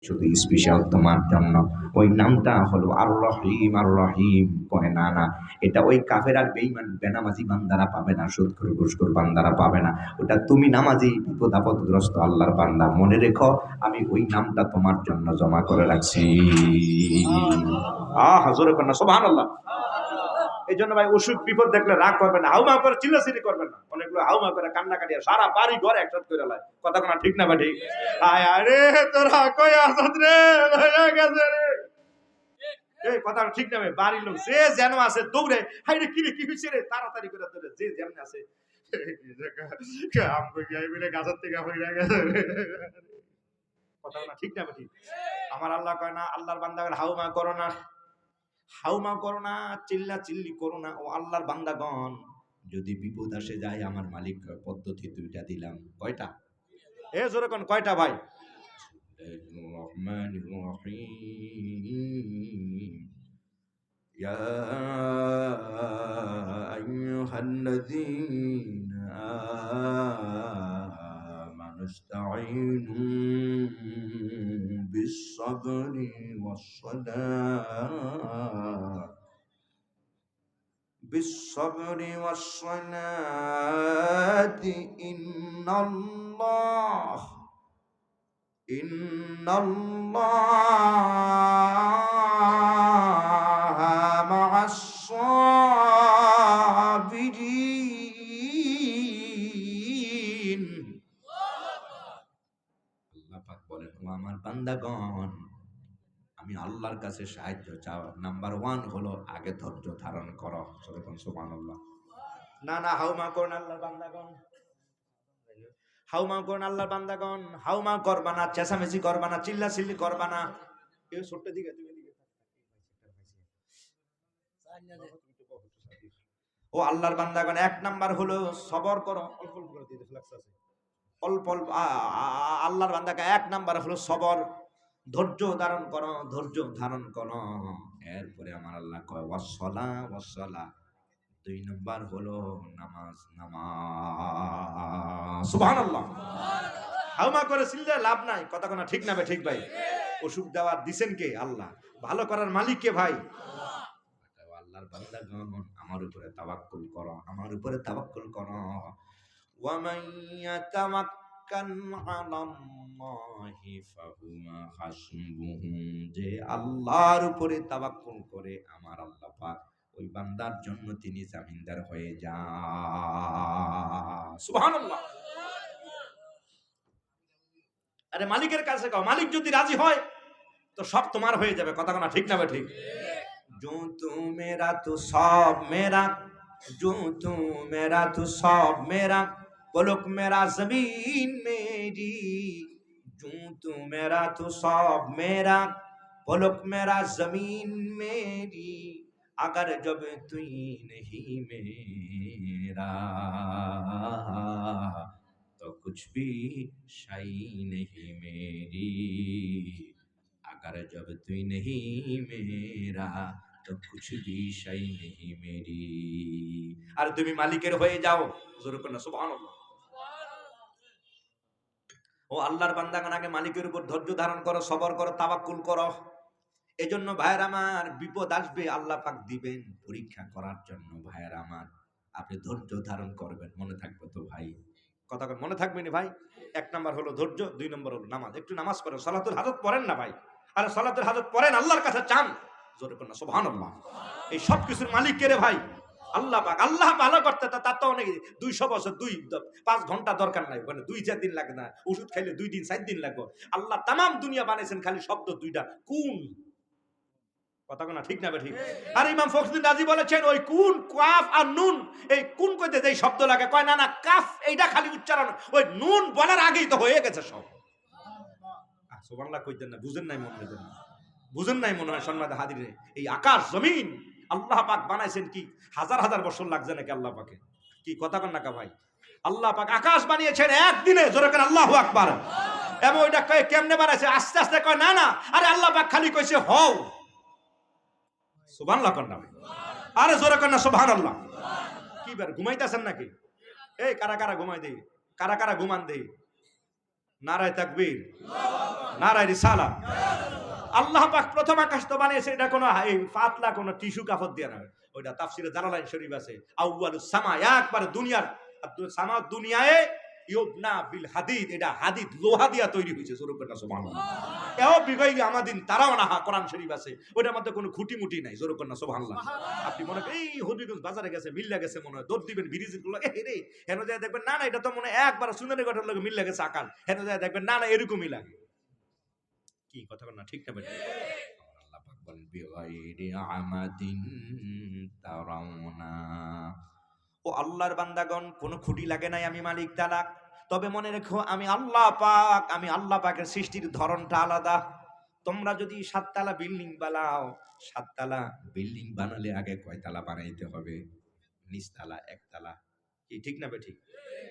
শুধু স্পেশাল তোমার জন্য। ওই নামটা হলো আর রহিম। আর রহিম কয় না না, এটা ওই কাফের আর বেঈমান বেনামাজি বান্দারা পাবে না, সুদখোর ঘুষখোর বান্দারা পাবে না। ওটা তুমি নামাজি বিপদ আপদগ্রস্ত আল্লাহর বান্দা, মনে রেখো আমি ওই নামটা তোমার জন্য জমা করে রাখছি। জোরে কর না সুবহানাল্লাহ। এই জন্য ভাই অসুখ বিপদ দেখলে রাগ করবেন না, হাউমা করে চিল্লাচিল্লি করবেন না। অনেকগুলো হাউমা করে কান্না কাটিয়া সারা বাড়ি ঘর একসাথে করে লাই, কথা কোনা ঠিক না ভাই? আয় আরে তোরা কই আছস রে, হয়ে গেছে রে, এই কথা ঠিক না ভাই? বাড়ির লোক যে যেন আছে দৌড়ে, হাই রে কি রে কি হইছে রে, তাড়াতাড়ি করে দৌড়ে যে যেমন আছে আমগো গাই বলে গাছের থেকে হইরা গেছে, কথা কোনা ঠিক না ভাই? আমার আল্লাহ কয় না, আল্লাহর বান্দাগণ হাউমা করো না, হাউমা করো না, চিল্লা চিল্লি করো না। ও আল্লাহর বান্দাগণ, যদি বিপদ আসে যায় আমার মালিক পদ্ধতি দুইটা দিলাম। কয়টা? এ জোরে কোন কয়টা ভাই? রহমানির রহিম, ইয়া আইয়ুহাল্লাযীনা আমানু ইসতাঈনু বিস-সাবরি ওয়াস-সালাহ بالصبر والصلاة إن الله مع الصابرين। আল্লাহ পাক বলেন, ও আমার বান্দাগণ, আমি আল্লাহর কাছে সাহায্য চাও, নাম্বার 1 হলো আগে ধৈর্য ধারণ করো। সুবহানাল্লাহ। না না, হাউমা করুন আল্লাহর বান্দাগণ, হাউমা করুন আল্লাহর বান্দাগণ, হাউমা করবা না, চেঁচামেচি করবা না, চিল্লাচিল্লি করবা না। কেউ ছোট্ট দিকে তুমি দিকে ও আল্লাহর বান্দাগণ, 1 নাম্বার হলো সবর করো। অল্প অল্প করে দিতে লাগছে, অল্প অল্প। আল্লাহর বান্দাকে 1 নাম্বার হলো সবর, ধৈর্য ধারণ করো, ধৈর্য ধারণ করো। এরপরে আমার আল্লাহ কয় ওয়াসসালাহ ওয়াসসালাহ, 2 নাম্বার হলো নামাজ, নামাজ। সুবহানাল্লাহ। হাউমা করে চিল্লে লাভ নাই, কথা কোনা ঠিক না ভাই? ঠিক ভাই? অসুখ দেওয়ার দিছেন কে? আল্লাহ। ভালো করার মালিক কে ভাই? আল্লাহর বান্দাগণ, আমার উপরে তাওয়াক্কুল করো, আমার উপরে তাওয়াক্কুল করো। ওয়া মান ইয়াতাওয়াক্কাল আলাল্লাহি ফাহুয়া হাসবুহু, যে আল্লাহর উপরে তাওয়াক্কুল করে আমার আল্লাহ পাক ওই বান্দার জন্য তিনি জামিনদার হয়ে যান। সুবহানাল্লাহ। আরে মালিকের কাছে কও, মালিক যদি রাজি হয় তো সব তোমার হয়ে যাবে, কথা কোনা ঠিক না ভাই? ঠিক। जो तू मेरा तू सब मेरा, जो तू मेरा तू सब मेरा, पलक मेरा जमीन मेरी, जो तू मेरा तू सब मेरा, पलक मेरा जमीन मेरी, अगर जब तू नहीं मेरा तो कुछ भी शय नहीं मेरी, अगर जब तू नहीं मेरा तो कुछ भी शय नहीं मेरी। আর তুমি মালিকের হয়ে যাও, জোরে করো সুবহানাল্লাহ। ও আল্লাহর বান্দাগণ, আগে মালিকের উপর ধৈর্য ধারণ করো, সবর করো, তাওয়াক্কুল করো। এজন্য ভাইয়ের আমার, বিপদ আসবে আল্লাহ পাক দিবেন পরীক্ষা করার জন্য। ভাইয়ের আমার, আপনি ধৈর্য ধারণ করবেন, মনে থাকবে তো ভাই? কথা মনে থাকবে না ভাই? 1 নাম্বার হলো ধৈর্য, 2 নাম্বার হলো নামাজ। একটু নামাজ পড়েন, সালাতুল হাজত পড়েন না ভাই? আরে সালাতুল হাজত পড়েন, আল্লাহর কাছে চান, জোরে করুন সুবহানাল্লাহ। এই সব কিছুর মালিক কে রে ভাই? আল্লাহ পাক। আল্লাহ ভালো করতে তার তো অনেক 200 বছর 5 ঘন্টা দরকার নাই, মানে 2-4 দিন লাগে না, ওষুধ খাইলে 2 দিন 4 দিন লাগবে। আল্লাহ তামাম দুনিয়া বানাইছেন খালি শব্দ 2টা, কোন, কথা কোনা ঠিক না ভাই? ঠিক। আর ইমাম ফখরুদ্দিন রাজি বলেছেন, ওই কুন, কাফ আর নুন, এই কুন কইতে যেই শব্দ লাগে, কয় না না, কাফ এইটা খালি উচ্চারণ, ওই নুন বলার আগেই তো হয়ে গেছে সব। সুবহানাল্লাহ কইতেন না, বুঝেন নাই মনে হয়, বুঝেন নাই মনে হয়। সম্মানিত হাজিরিন, এই আকাশ জমিন আল্লাহ পাক বানাইছেন কি হাজার হাজার বছর লাগছে নাকি আল্লাহ পাকে? কি কথা কন না ভাই? আল্লাহ পাক আকাশ বানিয়েছেন একদিনে, জোরে করে আল্লাহু আকবার। এবং ওইটা কেমনে বানাইছে? আস্তে আস্তে কয় না না, আরে আল্লাহ পাক খালি কইছে হও। সুবহানাল্লাহ কন্যা, আরে জোরে কন্যা সুবহানাল্লাহ। কি বের ঘুমাইতেছেন নাকি? এই কারা কারা ঘুমাই দেই, কারা কারা ঘুমান দেই? নারায়ে তাকবীর, নারায়ে রিসালাত। আল্লাহ পাক প্রথম আকাশ তো বানিয়েছে, এটা কোনো পাতলা কোনো টিস্যু কাপড় দিয়ে না, ওইটা তাফসিরে জালালাইন শরীফ আছে। আউয়ালুস সামা, একবারে দুনিয়ার সামা দুনিয়ায় ইউবনা বিল হাদিদ, এটা হাদিদ লোহা দিয়া তৈরি হয়েছে। জোরকন্না সুবহানাল্লাহ। এও বিগাই আমাদিন তারাও না, কোরআন শরীফ আছে, ওইটার মধ্যে কোনো খুঁটি মুটি নাই। জোরকন্না সুবহানাল্লাহ। আপনি মনে করেন এই হবিগঞ্জ বাজারে গেছে মিল্লা গেছে, মনে হয় দৌড় দিবেন ব্রিজের গুলো, এ রে হেন যায় দেখবেন না না এটা তো মনে হয় একবার সুন্দর ঘটনার লগে মিল্লা গেছে আকার, হেন যায় দেখবেন না না এরকমই লাগে। কি কথা বল না, ঠিক না বেঠিক? আল্লাহ পাক বলেন বিগাইরি আমাদিন তারাউনা। ও আল্লাহর বান্দাগণ, কোনো খুঁটি লাগে নাই, আমি মালিক তাআলা। তবে মনে রেখো আমি আল্লাহ পাক, আমি আল্লাহ পাকের সৃষ্টির ধরনটা আলাদা। তোমরা যদি 7 তলা বিল্ডিং বানাও, 7 তলা বিল্ডিং বানালে আগে কয় তলা বানাইতে হবে? নিচতলা, একতলা। কি ঠিক না বেঠিক?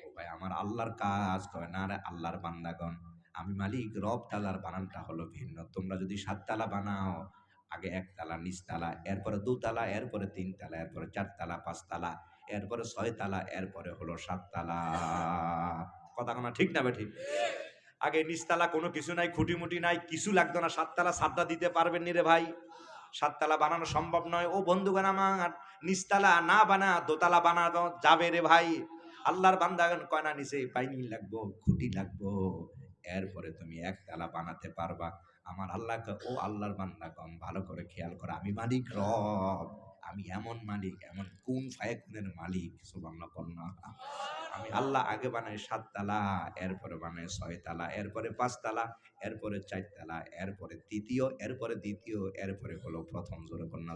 ও ভাই, আমার আল্লাহর কাজ কয় না রে আল্লাহর বান্দাগণ, আমি মালিক রব তাআলার বানানটা হলো ভিন্ন। তোমরা যদি 7 তলা বানাও, আগে 1 তলা, নিচতলা, এরপরে 2 তলা, এরপরে 3 তলা, এরপরে 4 তলা, 5 তলা, এরপরে 6 তলা, এরপরে হলো 7 তলা। কথা কোনা ঠিক না বেঠিক? আগে নিচতলা কোনো কিছু নাই, খুঁটিমুটি নাই, কিছু লাগতো না, 7 তলা ছাদটা দিতে পারবেন নি রে ভাই? 7 তলা বানানো সম্ভব নয়। ও বন্ধুগণ আমার, নিচতলা না বানা দোতলা বানানো যাবে রে ভাই? আল্লাহর বান্দাগণ কয় না নিচে পাইনি লাগবো, খুঁটি লাগবো, এরপরে তুমি 1 তলা বানাতে পারবা। আমার আল্লাহকে, ও আল্লাহর বান্দাগণ ভালো করে খেয়াল করো, আমি মালিক রব, আমি এমন মালিক, এমন কুন ফায়াকুনের মালিক। সুবহানাল্লাহ কন্যা। আমি আল্লাহ আগে বানাই 7 তালা, এরপরে বানাই 6 তালা, এরপরে 5 তালা, এরপরে 4 তালা, এরপরে তৃতীয়, এরপরে দ্বিতীয়, এরপরে হলো প্রথম। জোরে কন্যা